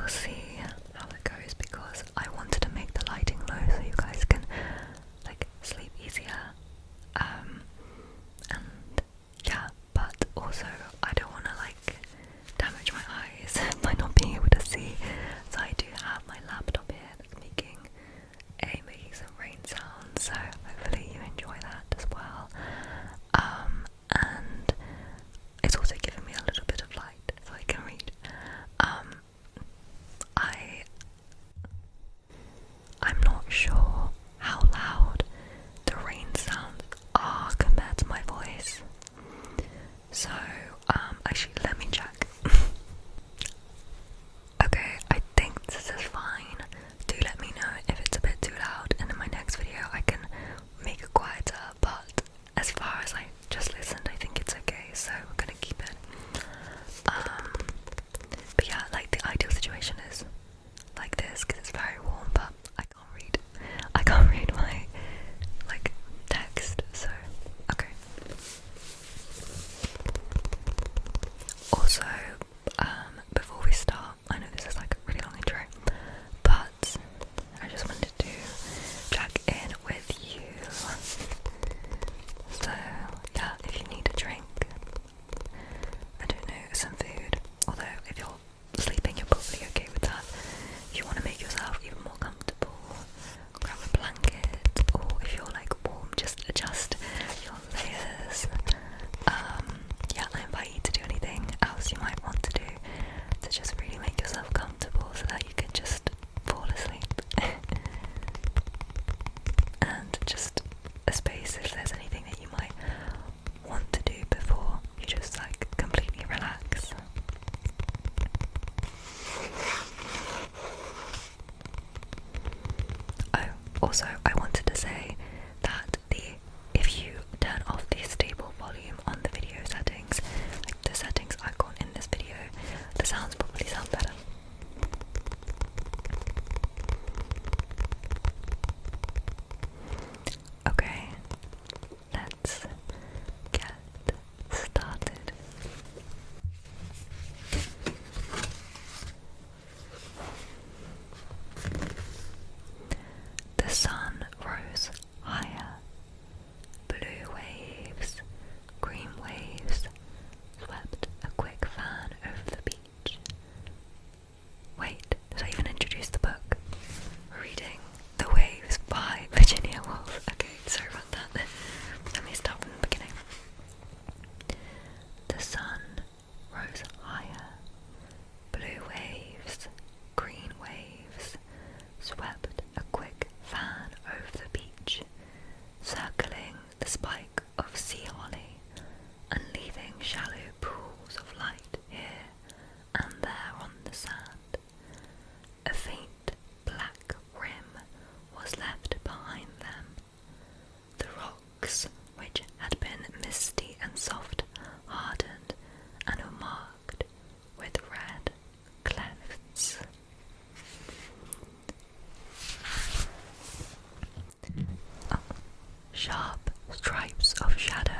will see how it goes, because I wanted to make the lighting low so you guys can like sleep easier. And yeah, but also I don't want to like damage my eyes by not being able to see. So I do have my laptop here that's making some rain sounds, so hopefully you enjoy that as well. And it's also giving me a little bit of light so I can read. I'm not sure how loud the rain sounds are compared to my voice. So, actually let me check. Okay, I think this is fine. Do let me know if it's a bit too loud, and in my next video I can make it quieter, but as far as I just listened, I think it's okay, so we're gonna keep it. But yeah, like the ideal situation is like this, because it's very warm, but I can't read my like text, so okay. Also, before we start, I know this is like a really long intro, but I just wanted to check in with you. So yeah, if you need a drink, I don't know, some food, although if you're sleeping you're probably okay with that. If you want to make yourself even more comfortable, grab a blanket, or if you're like warm, just adjust your layers. Yeah, I invite you to do anything else you might want to do to just really make yourself comfortable so that you can just fall asleep. And just a space if there's anything that you might want to do before you just like completely relax. Oh, also I wanted to say that if you turn off the stable volume on the video settings, like the settings icon in this video, the sounds probably sound better. Okay, let's get started. The sun rose higher. Blue waves, green waves swept a quick fan over the beach. Wait, did I even introduce the book? We're reading The Waves by Virginia Woolf. Okay, sorry about that. Let me start from the beginning. The sun rose higher. Blue waves, green waves swept a quick fan over the beach, circling the spike of sea holly and leaving shallow pools of light here and there on the sand. A faint black rim was left behind them. The rocks, which had been misty and soft, hardened and were marked with red clefts. Sharp stripes of shadow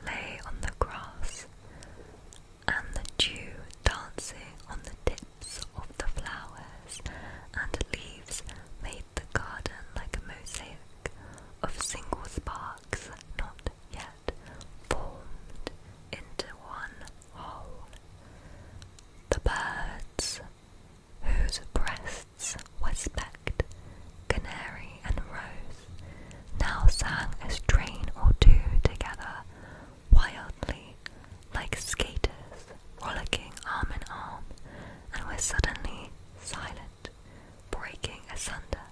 lay on the grass, and the dew dancing on the tips of the flowers and leaves made the garden like a mosaic of single sparks not yet formed into one whole. The birds, whose breasts were specked, canary and rose, now sang a strain or two together, wildly, like skaters rollicking arm in arm, and were suddenly silent, breaking asunder.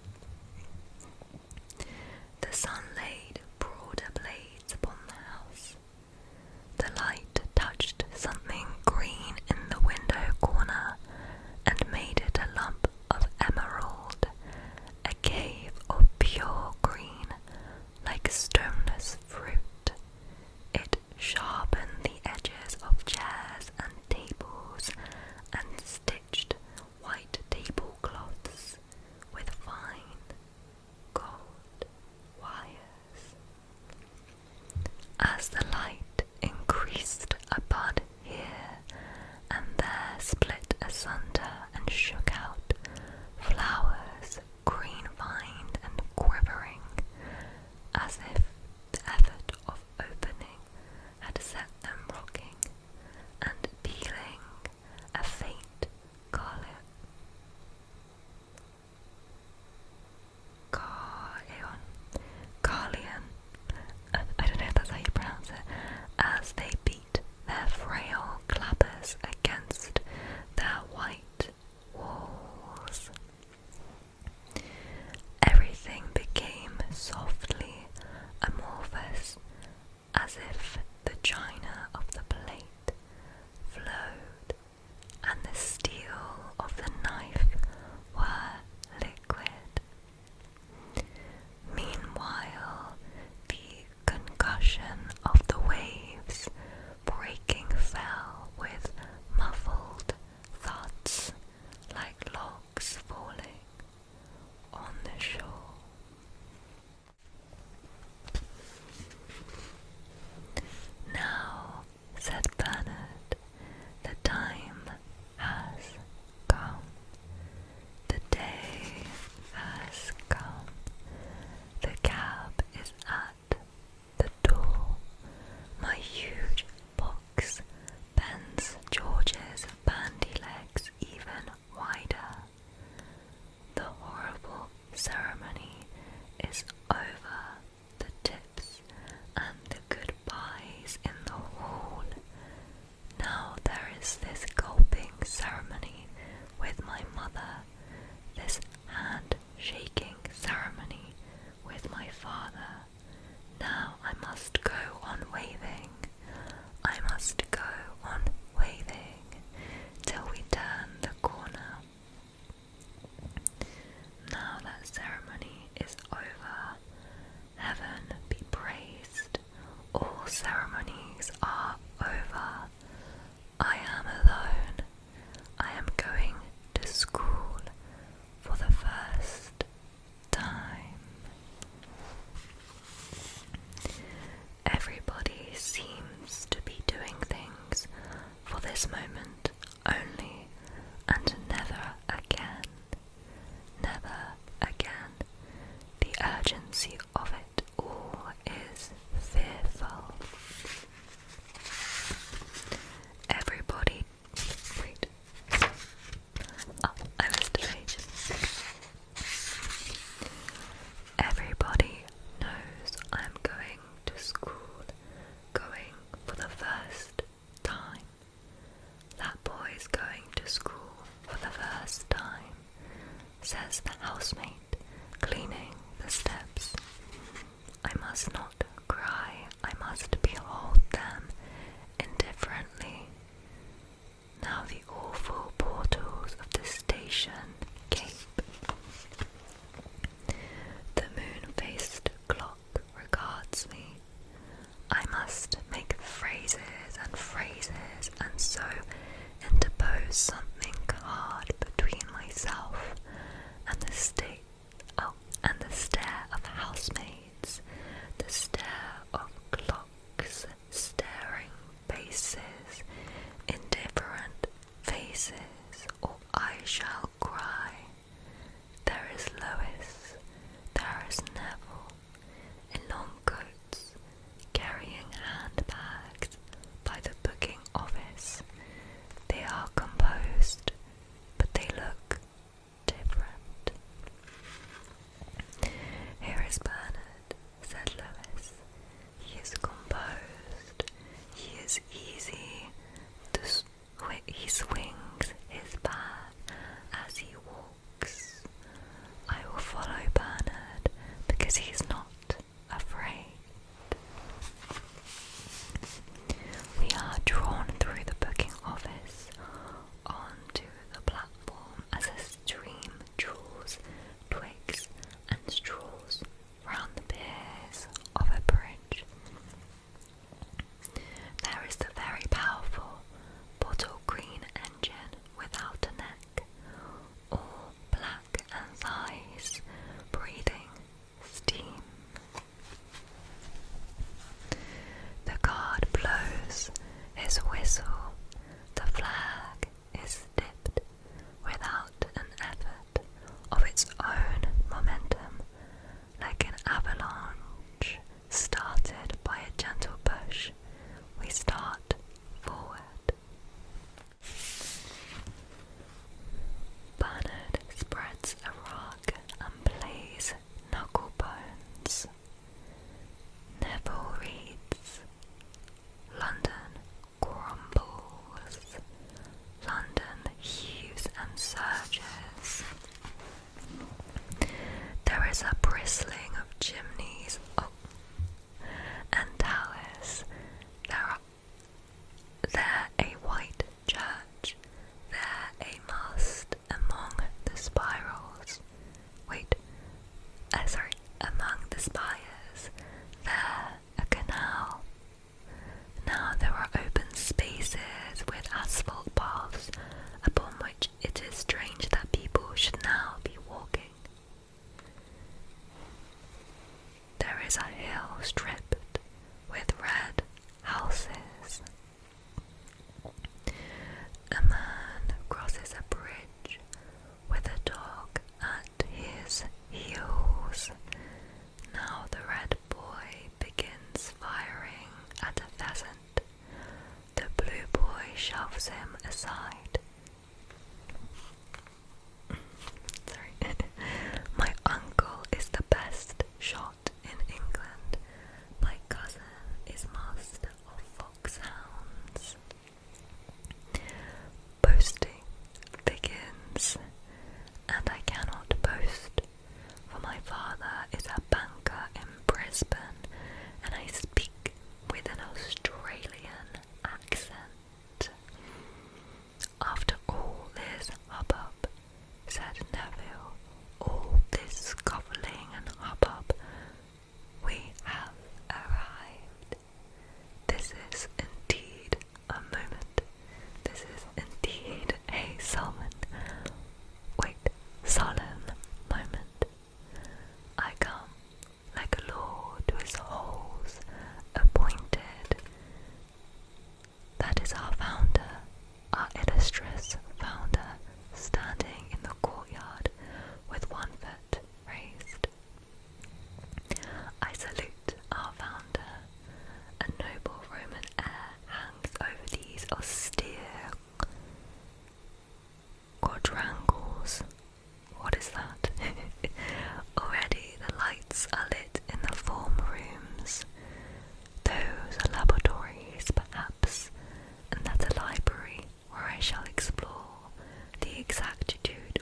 The sun laid broader blades upon the house. The light touched something green in the window corner and made it a lump of emerald, a cave of pure green, like stoneless fruit. It sharpened the edges of chairs and tables and stitched white tablecloths with fine gold wires. As the light increased, a bud here and there split asunder and shook out flowers green-vined and quivering, as if the effort of opening had set them rocking and peeling a faint carlion, I don't know if that's how you pronounce it, as they beat their frail clappers against their white walls. Everything became softly amorphous, as if the china of the plate flowed and the steel of the knife were liquid. Meanwhile, the concussion of the waves breaking fell with muffled thuds like logs falling on the shore. "Now," said Bernard, "the time has come. The day has come. The cab is at the door. My huge box bends George's bandy legs even wider. The horrible ceremony is over. The tips and the goodbyes in the hall. Now there is this gulping ceremony with my mother, this hand-shaking ceremony with my father. Now I must go on waving. I must go on waving till we turn the corner. Now that ceremony is over. Heaven be praised. All ceremonies are over. I am alone. I am going to school for the first time." Everybody seems to be doing things for this moment only, and never again. Never again. The urgency of it all is fearful. Everybody, wait. Oh, I missed a page. Everybody knows I'm going to school, going for the first time. That boy's going to school for the first time, says the housemaid, cleaning the steps. I must not cry, I must behold them indifferently. Now the awful portals of the station gape. The moon-faced clock regards me. I must make phrases and so interpose something hard between myself and the stare of housemaids, the stare of clocks, staring faces, indifferent faces, or I shall cry. There is Lois, there is Neville, in long coats, carrying handbags by the booking office. They are composed, but they look different. "Here is Bernard," said Lois. "He is composed, he is easy, he swings his bat as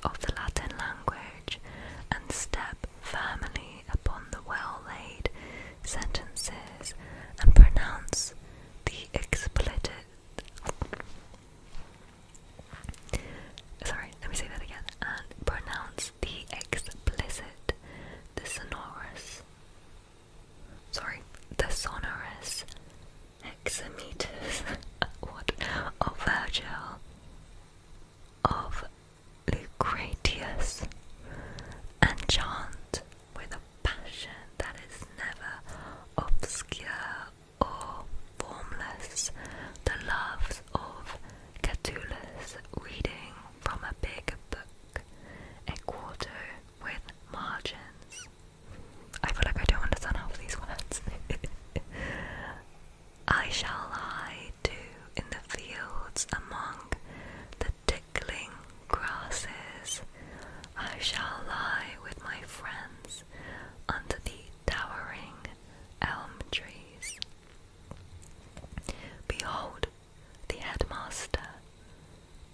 of the Latin language and step firmly upon the well-laid sentences and pronounce the explicit. Sorry, let me say that again. And pronounce the explicit, the sonorous. The sonorous hexameters. What? Of Virgil, of Lucretius, and chant with a passion that is never obscure or formless the loves of Catullus, reading from a big book, a quarto with margins. I feel like I don't understand half of these words. I shall lie too in the fields among the tickling grasses. I shall lie with my friends under the towering elm trees. Behold, the headmaster,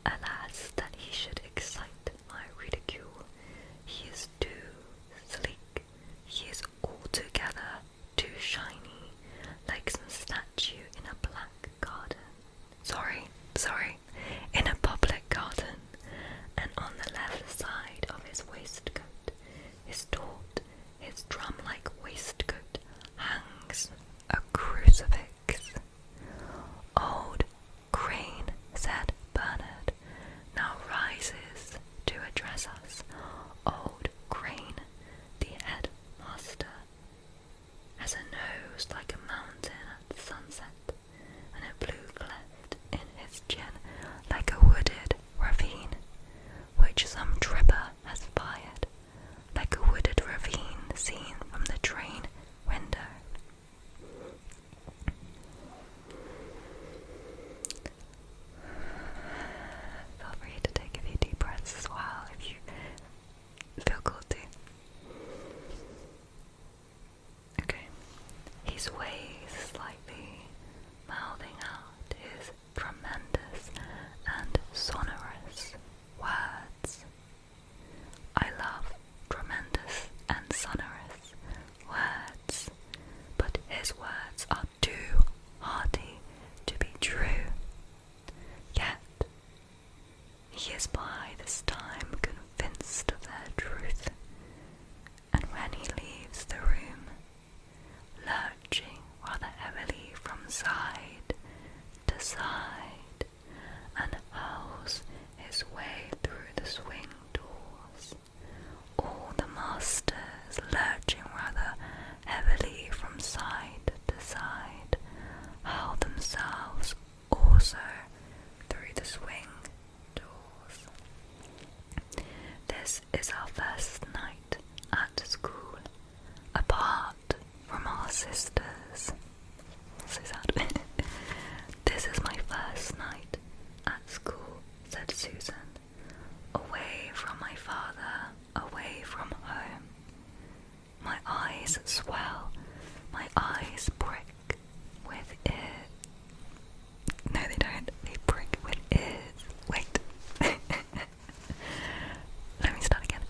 alas that he should excite my ridicule. He is too sleek, he is altogether too shiny, like some statue in a black garden. Sorry, in a public garden, and on the left side of his waistcoat, his taut, his drum-like waistcoat, hangs a crucifix. Old Crane, said Bernard, now rises to address us. Old Crane, the headmaster, has a nose like a mountain at sunset, and a blue cleft in his chin like a wooded ravine, which some tripper has fired, like a wooded ravine seen from the train window. Feel free to take a few deep breaths as well if you feel called to. Okay. He sways slightly, mouthing out his tremendous and sonorous words. I love tremendous and sonorous words, but his words are too hearty to be true. Yet he is by this time convinced of their truth, and when he leaves the room, lurching rather heavily from side to side, and hurls his way through the swing doors, all the masters lurching rather heavily from side to side, hurl themselves also through the swing doors. This is our first night at school, apart from our sisters. So sad. This is my first night at school, said Susan, away from my father, away from home. My eyes swell, my eyes prick with ears. No, they don't. They prick with ears. Wait. Let me start again.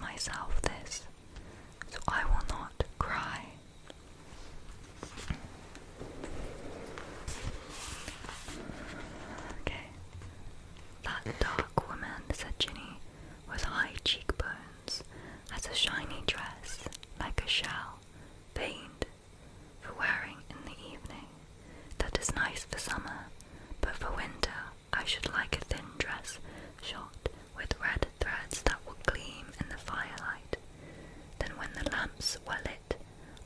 myself this, so I will not cry. Okay. That dark woman, said Ginny, with high cheekbones, has a shiny dress like a shell, veined, for wearing in the evening. That is nice for summer, but for winter I should like a thin dress shot with red threads that will gleam in the firelight. Then when the lamps were lit,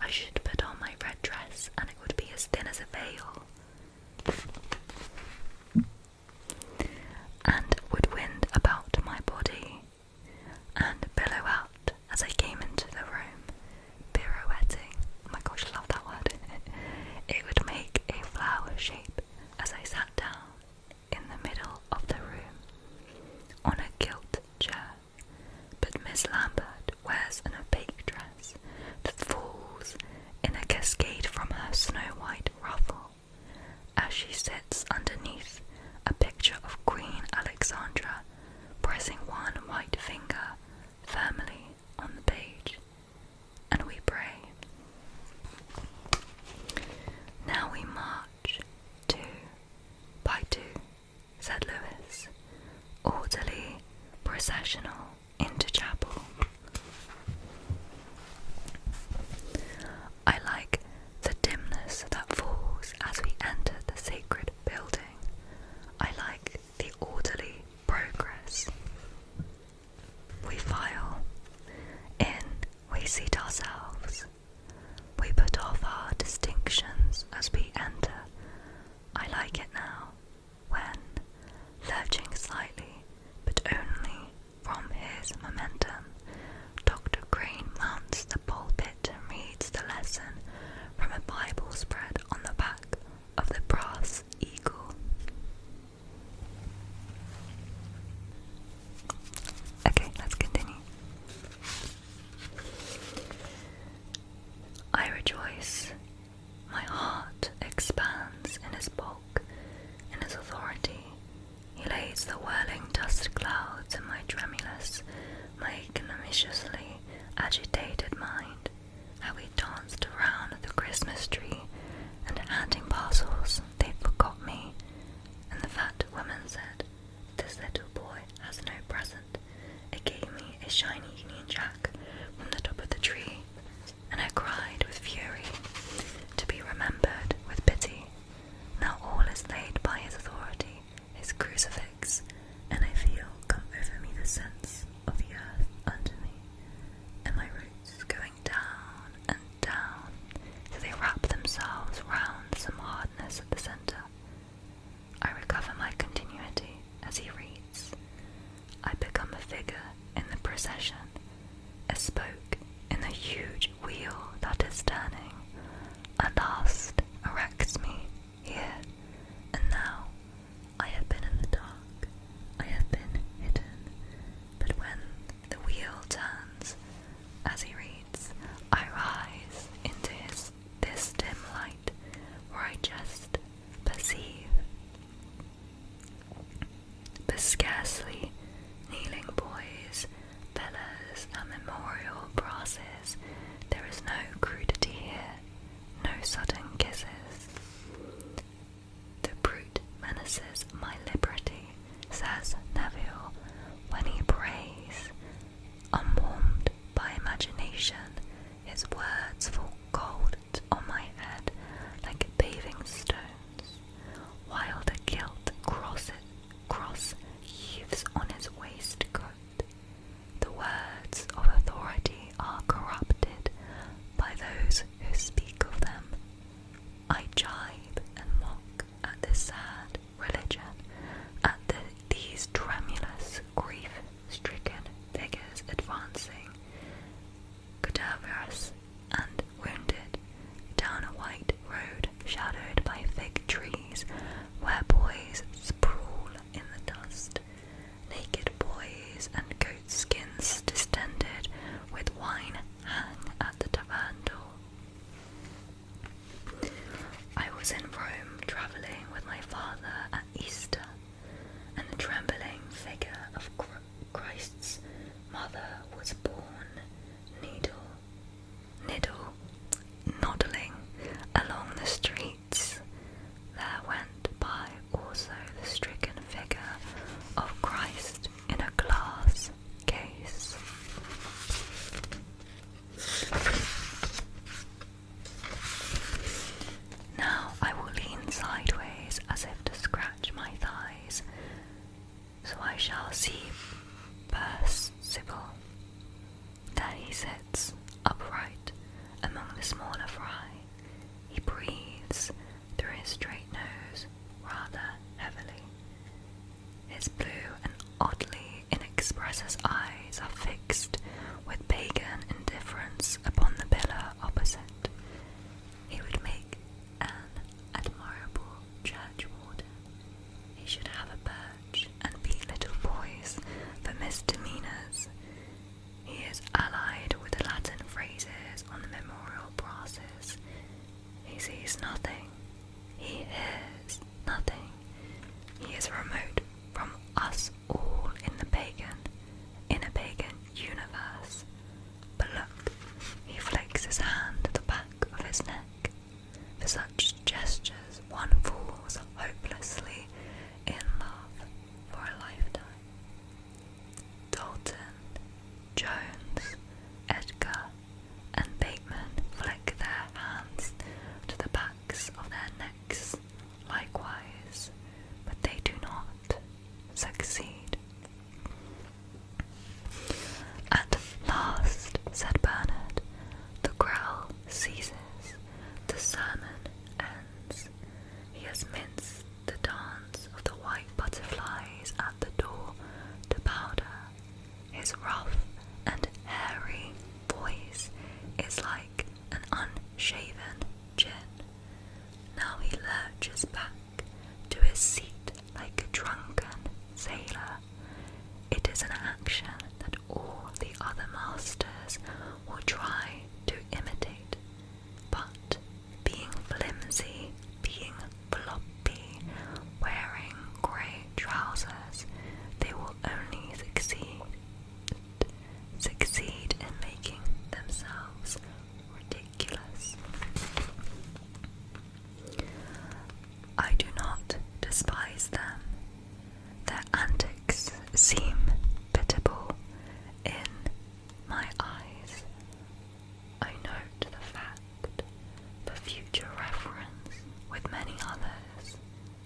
I should put on my red dress and it would be as thin as a veil, and would wind about my body and billow out as I came into the room, pirouetting. Oh my gosh, I love that word. It would make a flower shape as I sat down in the middle of the room on a gilt chair. But Miss Lambert wears an opaque dress that falls in a cascade from her snow-white ruffle as she sits underneath a picture of Queen Alexandra, pressing one white finger firmly on the page, and we pray. Now we march, two by two, said Lewis, orderly, processional, into chapel. I like the dimness that falls as we enter the sacred building. I like the orderly progress. We file in, we seat ourselves. We put off our distinctions as we enter. I like it now, when, lurching slightly, but only from his momentum, Dr. Crane mounts the pulpit and reads the lesson from a Bible spread on the back of the brass eagle. Okay, let's continue. I rejoice. My heart expands in his bulk, in his authority. He lays the whirling dust clouds in my tremulous, my ignominiously agitated mind. How we danced around the Christmas tree, and handing parcels, they forgot me. And the fat woman said, "This little boy has no present." It gave me a shiny Union Jack from the top of the tree, and I cried with fury, to be remembered with pity. Now all is laid by his authority, his crucifix, and I feel come over me the sense of the earth under me, and my roots going down and down, till they wrap themselves round some hardness at the centre. I recover my continuity as he reads. I become a figure in the procession, a spoke in the huge wheel that is turning. At last erects me here, and now I have been in the dark, I have been hidden, but when the wheel turns, as he reads, I rise into this dim light, where I just perceive the scarcely kneeling boys, fellows, and memorial brasses. There is no crudity here, no sudden kisses. The brute menaces my liberty, says Neville, when he prays. Unwarmed by imagination, his words fall cold on my head like paving stones, while the gilt cross heaves on his waistcoat. The words of authority are corrupted by those who speak of them. I jibe and mock at this sad religion, at these tremulous, grief-stricken figures advancing, cadaverous and wounded, down a white road shadowed by sits upright among the smaller fry. He breathes through his straight nose rather heavily. His blue and oddly inexpressive eyes are fixed with pagan indifference upon the pillar opposite. He would make an admirable churchwarden. He should have a birch and beat little boys for misdemeanours. He is allied with the Latin phrases on the memorial brasses. He sees nothing. He hears nothing. He is remote from us all in a pagan universe. But look, he flicks his hand to the back of his neck. For such gestures one falls hopelessly in love for a lifetime. Dalton, Jones, Edgar, and Bateman flick their hands to the backs of their necks likewise, but they do not succeed. At last, said Bernard, the growl ceases, the sermon ends. He has minced the dance of the white butterflies at the door to powder. His rough and hairy voice is like an unshaven gin. Now he lurches back to his seat like a drunken sailor. It is an action that all the other masters will try to imitate, but being flimsy, being floppy, wearing grey trousers, they will only succeed in making themselves ridiculous. I do not despise them. Their antics seem pitiable in my eyes. I note the fact for future reference with many others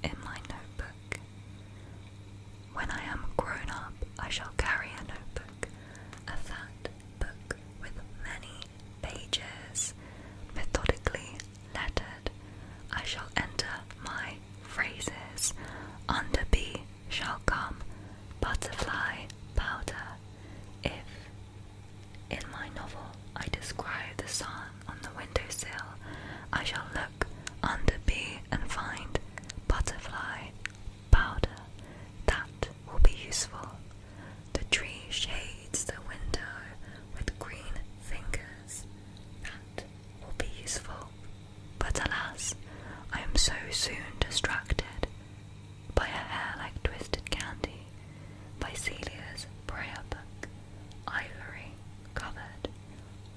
in my notebook. When I am grown up, I shall carry a notebook, a fat book with many pages, methodically lettered. I shall enter my phrases. Under B shall come butterfly powder. If in my novel I describe the sun on the windowsill, I shall look under B and find butterfly powder. That will be useful. The tree shades the window with green fingers. That will be useful. But alas, I am so soon distracted by a hair like twisted candy, by Celia's prayer book, ivory covered.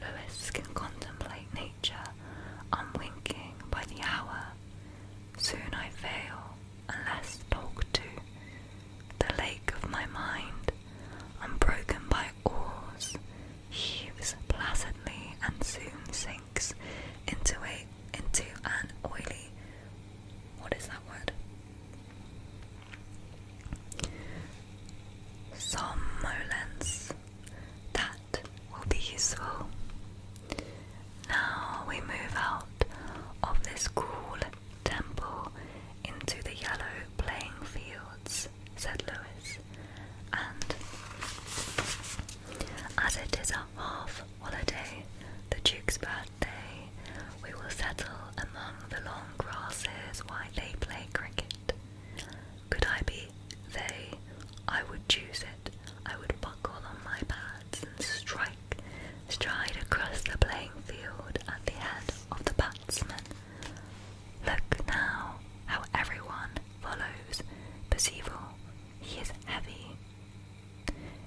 Lewis can contemplate nature, unwinking by the hour. Soon I fail, unless talked to. The lake of my mind, unbroken by oars, heaves placidly and soon sinks into an oily, what is that word? Somnolence. That will be useful. Now we move out of this cool temple into the yellow playing fields, said Lewis, and as it is a half holiday, the Duke's birthday, we will settle among the long grasses while they play cricket. Could I be they, I would choose it. I would buckle on my pads and stride across the playing field at the head of the batsmen. Look now how everyone follows Percival. He is heavy.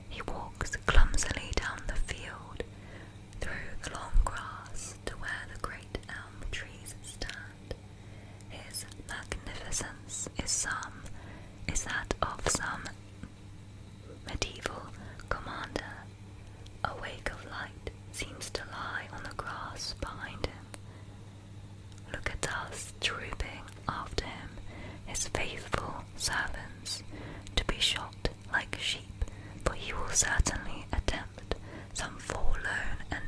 He walks clumsily down the field, through the long grass to where the great elm trees stand. His magnificence is that of some medieval commander. A wake of light seems to lie on the grass behind him. Look at us trooping after him, his faithful servants, to be shot like sheep, for he will certainly attempt some forlorn and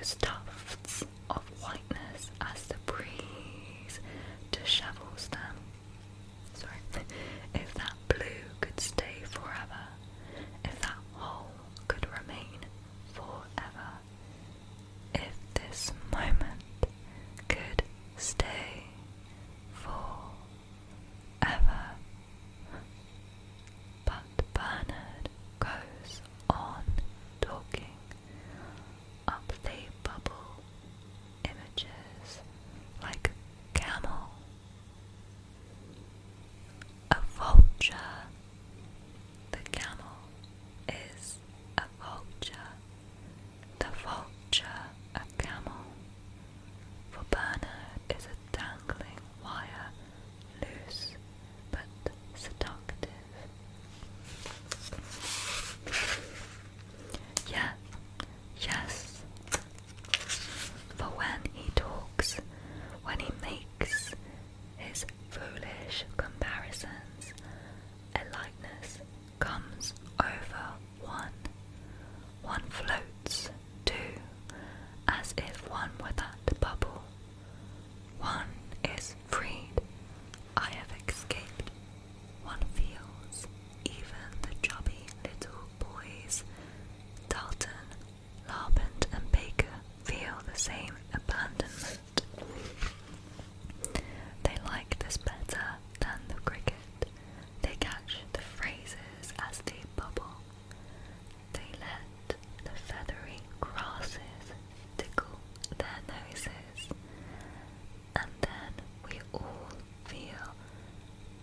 those tufts of whiteness as the breeze dishevels them. Sorry. If that blue could stay forever, if that whole could remain forever, if this moment could stay forever. But Bernard goes on talking. Up they bubble, images like camel, a vulture. The camel is a vulture, the vulture a camel. For Bernard is a dangling wire, loose but seductive. Yes, yes, for when he talks, when he makes his foolish comparisons, a lightness comes over one. One floats too, as if one were that bubble. One is freed. I have escaped. One feels even the chubby little boys, Dalton, Larpent and Baker, feel the same abandonment. They like this better than the cricket. They catch the phrases as they bubble. They let the feathery grasses tickle their noses. And then we all feel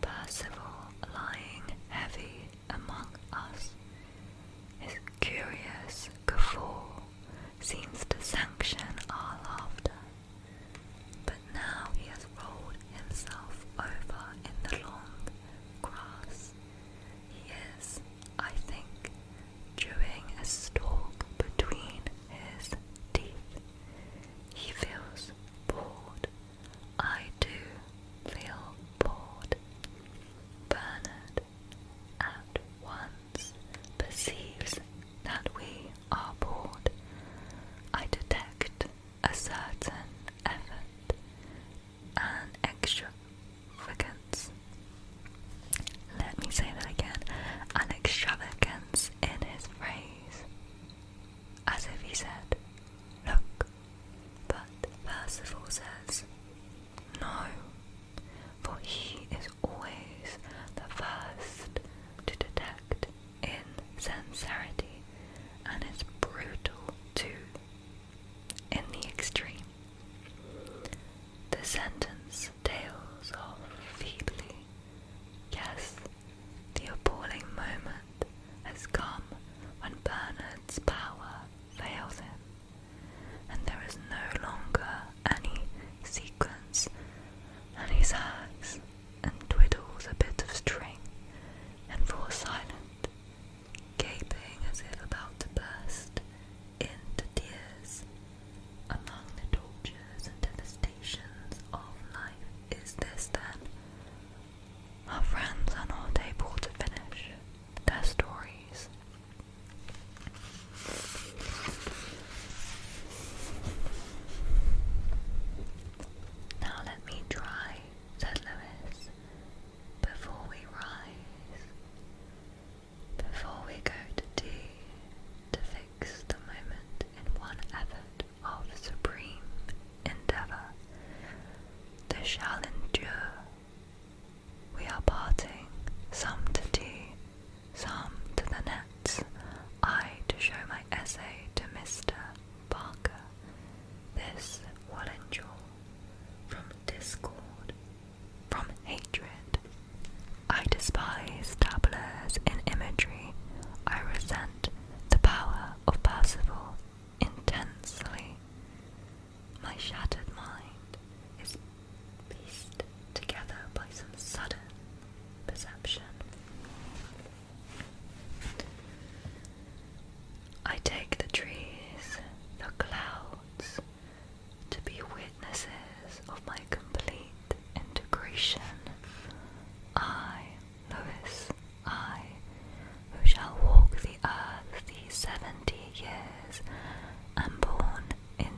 Percival lying heavy among us. His curious guffaw seems to sanction our laughter. But now he has rolled himself over in the long grass. He is, I think, chewing a stalk between his teeth. He feels bored. I do feel bored. Bernard at once perceives that we are bored. I detect a certain effort, an extravagance. Let me say that again. An extravagance in his phrase, as if he said, "Look," but Percival says, "No," for he is always the first to detect insincerity, and is brutal too, in the extreme. The sentence tails off feebly. Yes, the appalling moment has come when Bernard's power fails him, and there is no longer any sequence, and he sags and twiddles a bit of string and falls silent, gaping as if about to burst into tears. Among the tortures and devastations of life is this then. Our friends are not able to finish their stories. Now let me try, said Lewis, before we rise, before we go to tea, to fix the moment in one effort of supreme endeavour. This shall endure. We are parting, some to tea, some to the nets, I to show my essay to Mr. Parker. This will endure. From discord, from hatred, I despise dabblers in imagery. I resent the power of Percival intensely. My shattered mind is pieced together by some sudden perception. I take the trees, the clouds, to be witnesses of my complete integration. I, Lewis, I, who shall walk the earth these 70 years, am born in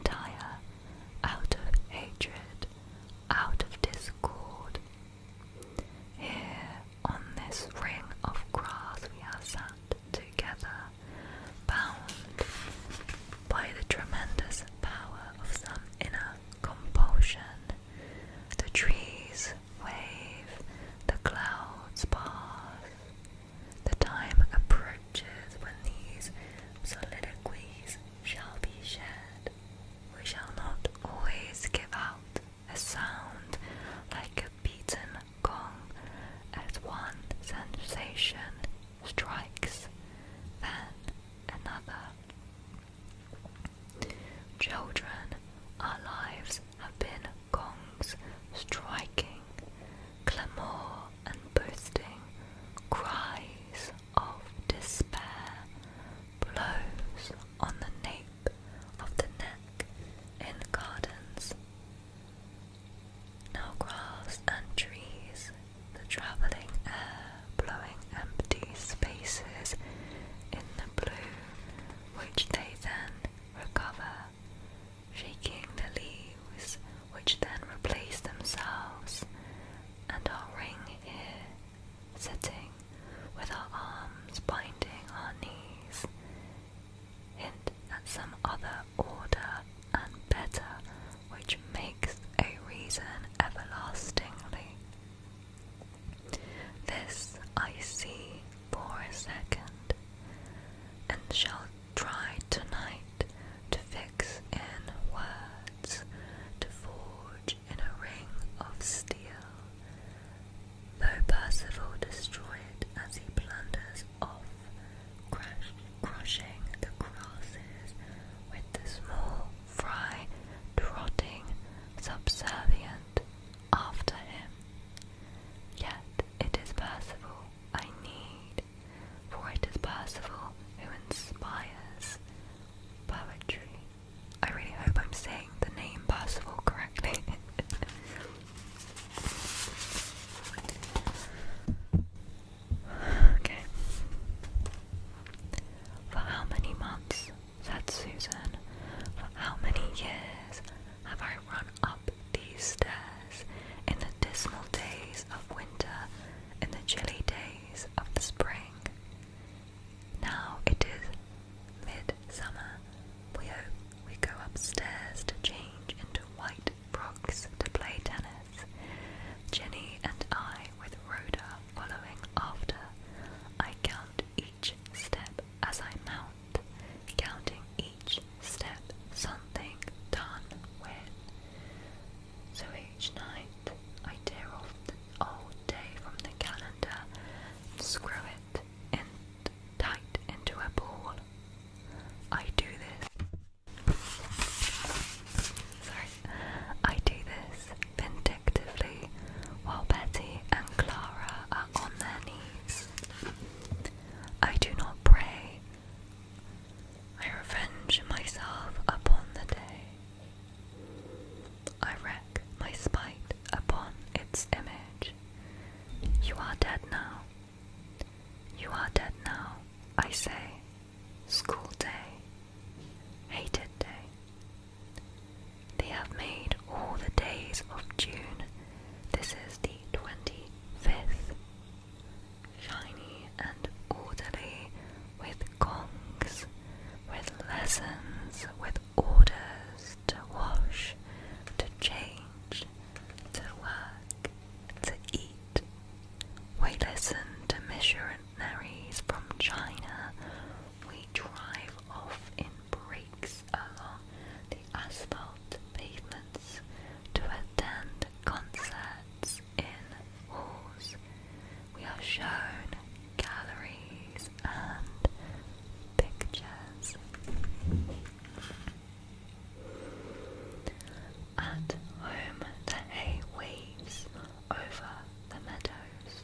At home the hay waves over the meadows.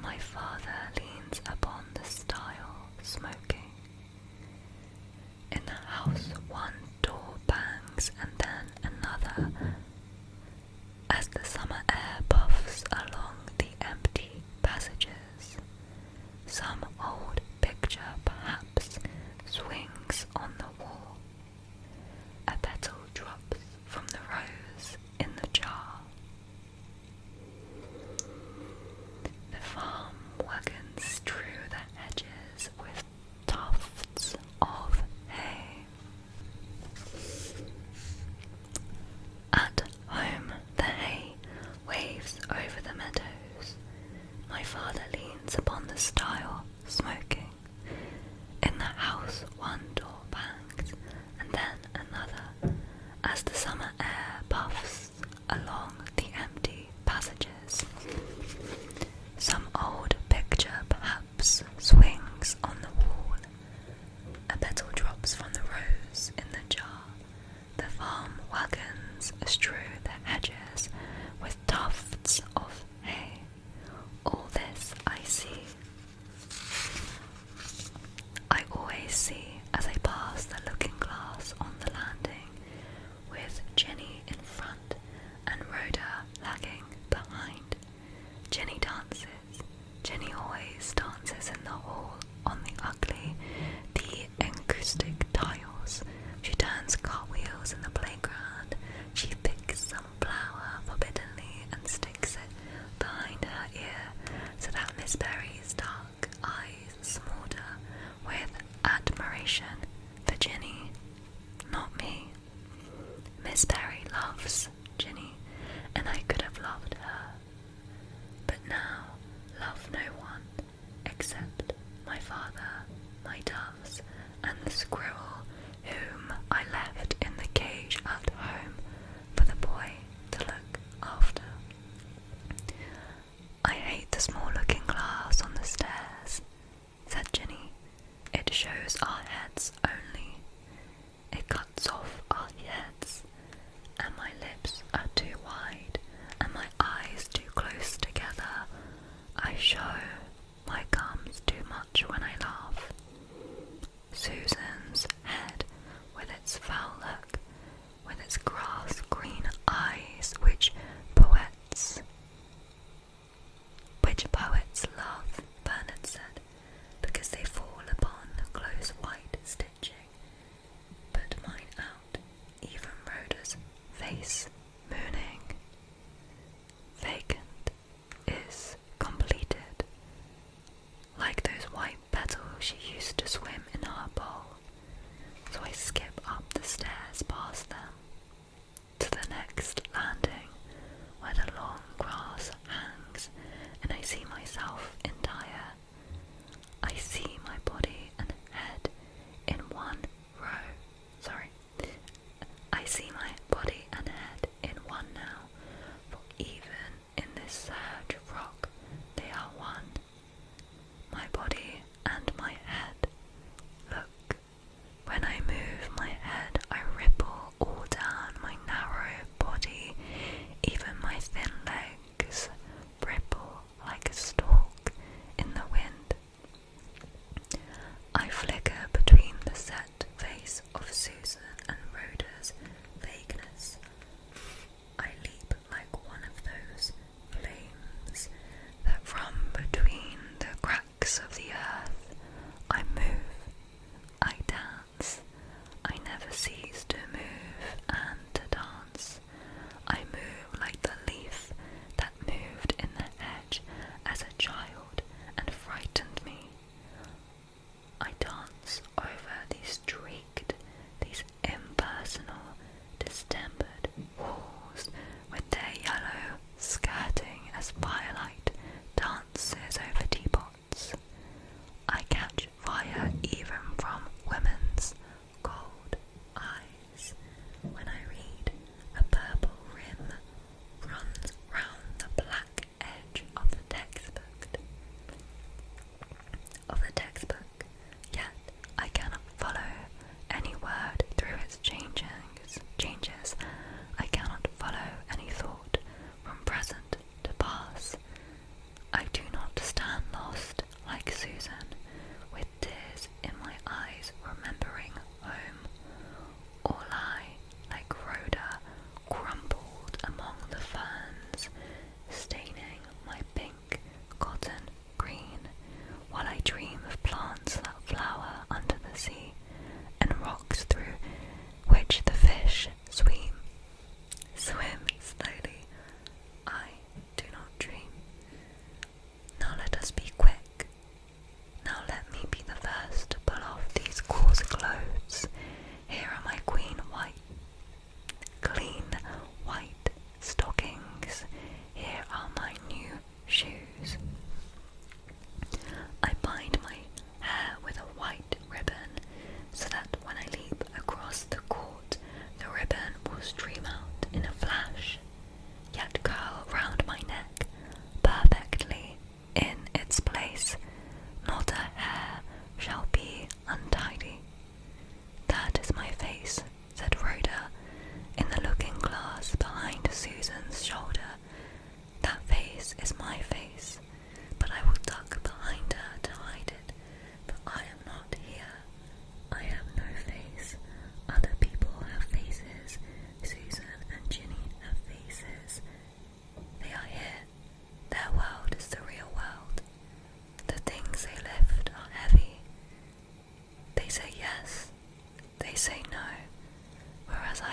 My father leans upon the stile, smoking. In the house one door bangs and then another, as the summer air puffs along the empty passages. Some old picture perhaps swings on the wall. A petal drops from the rose in the jar. The farm wagons strew the hedges with tufts of hay. At home the hay waves over the meadows. My father leans upon the stile, smoking. In the house one door bangs, and then another, as the summer air puffs along the empty passages. Some old picture perhaps swings on the wall. A petal drops from the rose in the jar. The farm wagons strew the hedges with tufts of hay. All this I see. I always see as I pass the looking glass on the landing, with Jenny in front and Rhoda lagging behind. Jenny dances. Jenny always dances in the hall on the acoustic tiles. She turns cartwheels in the playground. She picks some flower forbiddenly and sticks it behind her ear so that Miss Berry's dark eyes smolder with admiration for Jenny, not me. Miss Berry loves Jenny, and I could have loved her, but now love no one except my father, my doves, and the squirrel whom I left in the cage at home for the boy to look after. I hate the small looking glass on the stairs, said Jenny. It shows our heads only. It cuts off our heads, and my lips are too wide, and my eyes too close together. I show my gums too much when I laugh. Susan's head, with its foul look, with its grass-green eyes, which poets love, Bernard said, because they fall upon close white stitching. Put mine out, even Rhoda's face mooning. Vacant is completed, like those white petals she used to swim in her bowl. So I skip up the stairs past them, to the next landing, where the long grass hangs, and I see myself entire. I see my body and head in one row. I see my body and head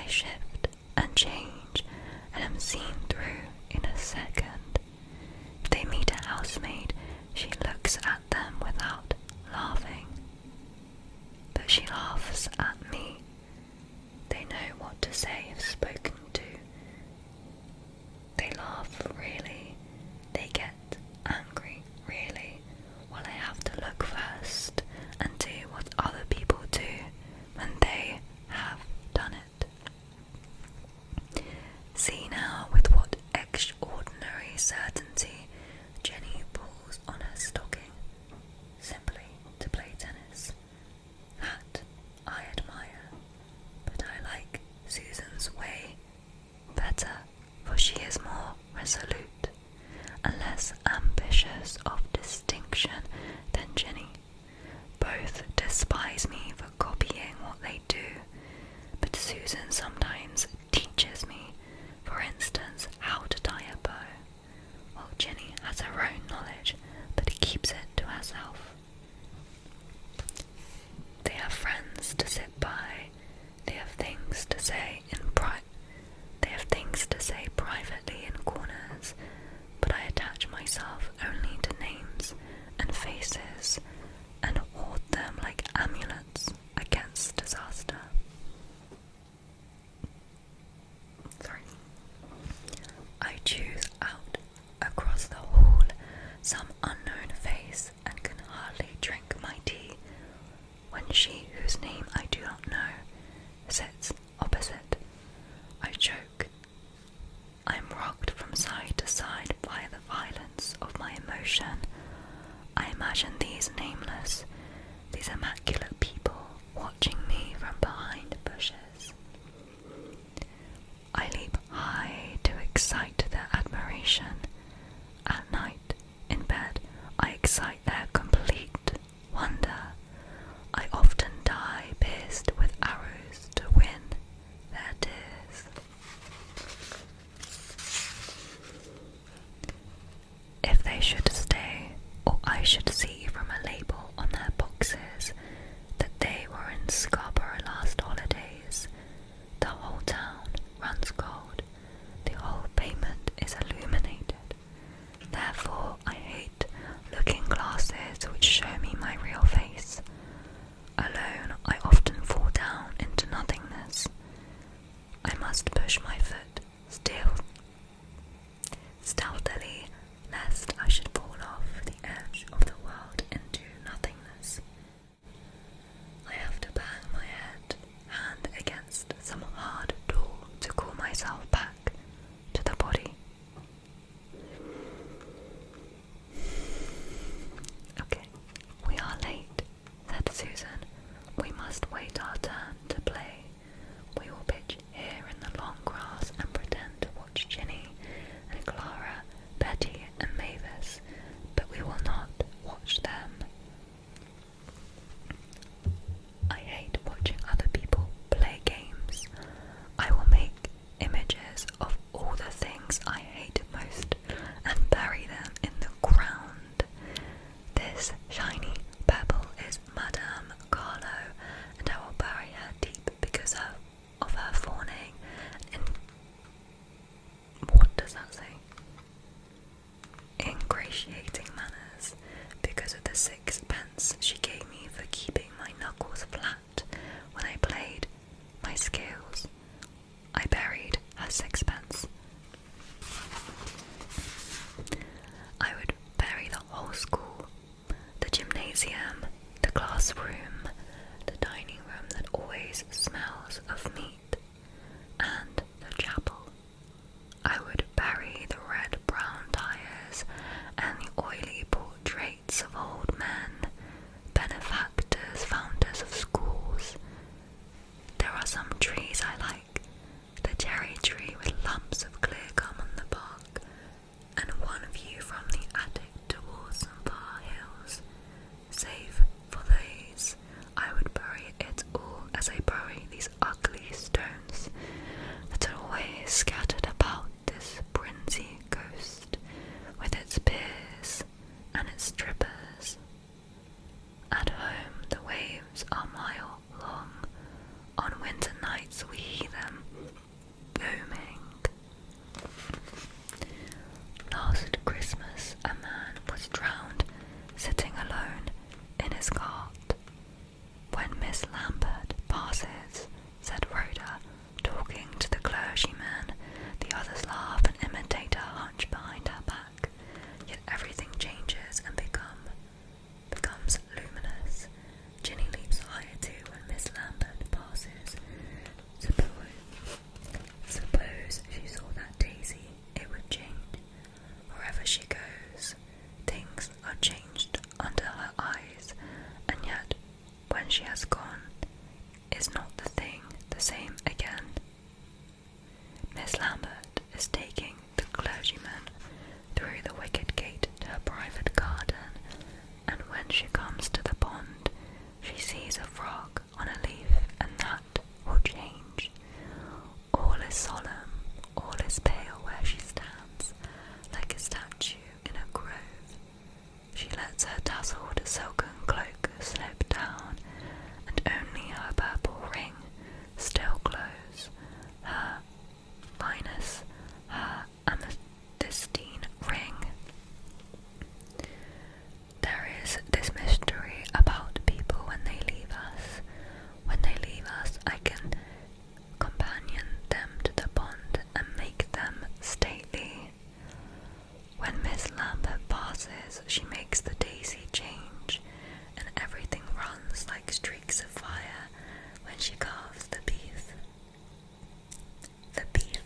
shift and change and am seen through in a second. If they meet a housemaid, she looks at them without laughing, but she laughs at me. They know what to say if spoken to. They laugh really. They get angry really. Well, I have to look first and do what other people do when they have done it. See now with what extraordinary certainty Jenny pulls on her stocking, simply to play tennis. That I admire, but I like Susan's way better, for she is more resolute and less ambitious of distinction than Jenny. Both despise me for copying what they do, but Susan sometimes teaches me, for instance, how to tie a bow, while Jenny has her own knowledge, but keeps it to herself. They have friends to sit by, they have things to say privately in corners, but I attach myself only to names and faces and hoard them like amulets against disaster. I choose out across the hall some unknown face and can hardly drink my tea when she, whose name I do not know, sits opposite. I choke. I am rocked from side to side by the violence of my emotion. I imagine these nameless, these immaculate people watching me from behind bushes. I leap high to excite their admiration. At night, in bed, I excite their complete wonder. I often die pierced with arrows to win their tears. If they should stay, or I should see from a label on their boxes that they were in Scarborough last holidays, the whole town runs cold, the whole pavement is illuminated. Therefore I hate looking glasses which show me my real face. Alone I often fall down into nothingness. I must push my foot stealthily, lest I should fall off the edge of the world into nothingness. I have to bang my hand against some hard door to call myself back to the body. Okay, we are late, said Susan. We must wait our turn to play. We will pitch here in the long grass and pretend to watch solemn, all is pale where she stands, like a statue in a grove. She lets her tasselled silken cloak slip down, and only her purple ring still glows, her finest, her amethystine ring. There is this mystery about people when they leave us. When they leave us, I can companion them to the pond and make them stately. When Miss Lambert passes, she makes the daisy change, and everything runs like streaks of fire when she carves the beef. The beef,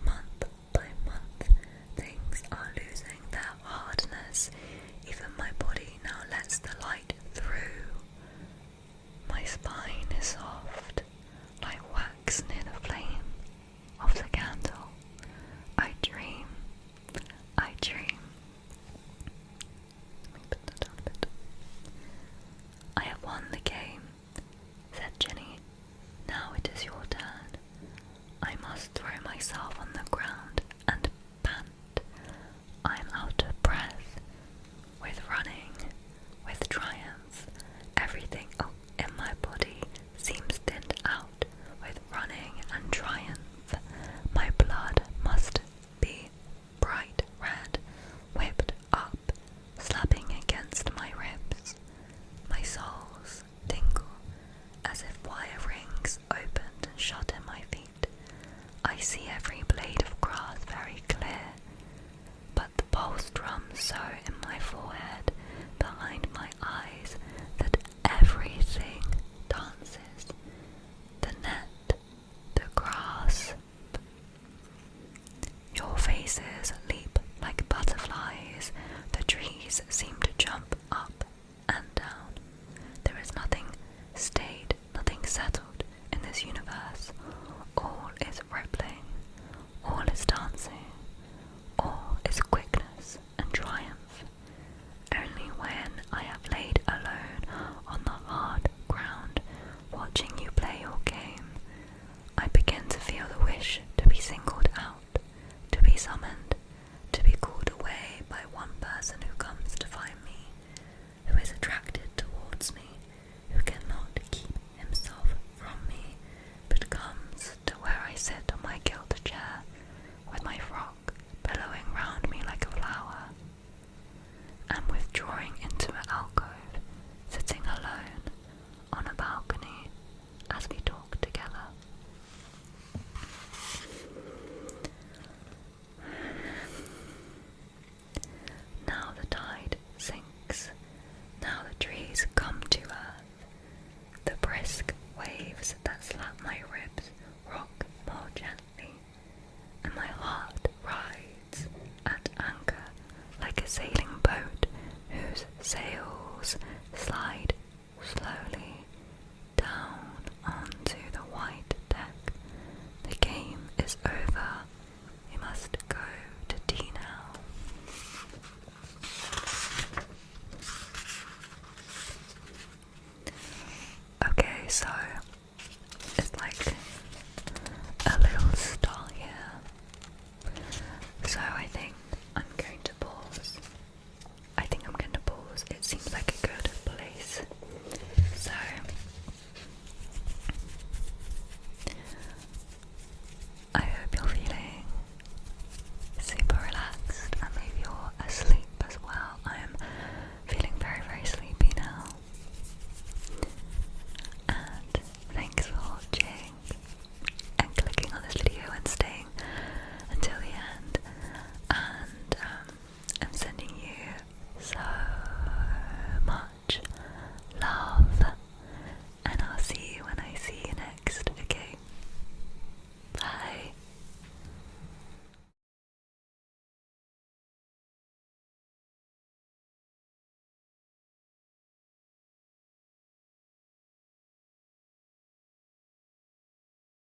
month by month, things are losing their hardness. Even my body now lets the light through. My spine is soft, like wax near the flame of the candle. I dream. Let me put that down a bit. I have won the game, said Jenny. Now it is your turn. I must throw myself on the ground and pant. I am out of breath with running, with triumph. Everything in my body seems thinned out with running and triumph. My blood must be bright red, whipped up, slapping against my ribs. My soles tingle as if wire rings opened and shut in my feet. I see every blade of grass very clear, but the pulse drums so in my forehead, behind my eyes, that everything dances. The net, the grass. Your faces leap like butterflies, the trees seem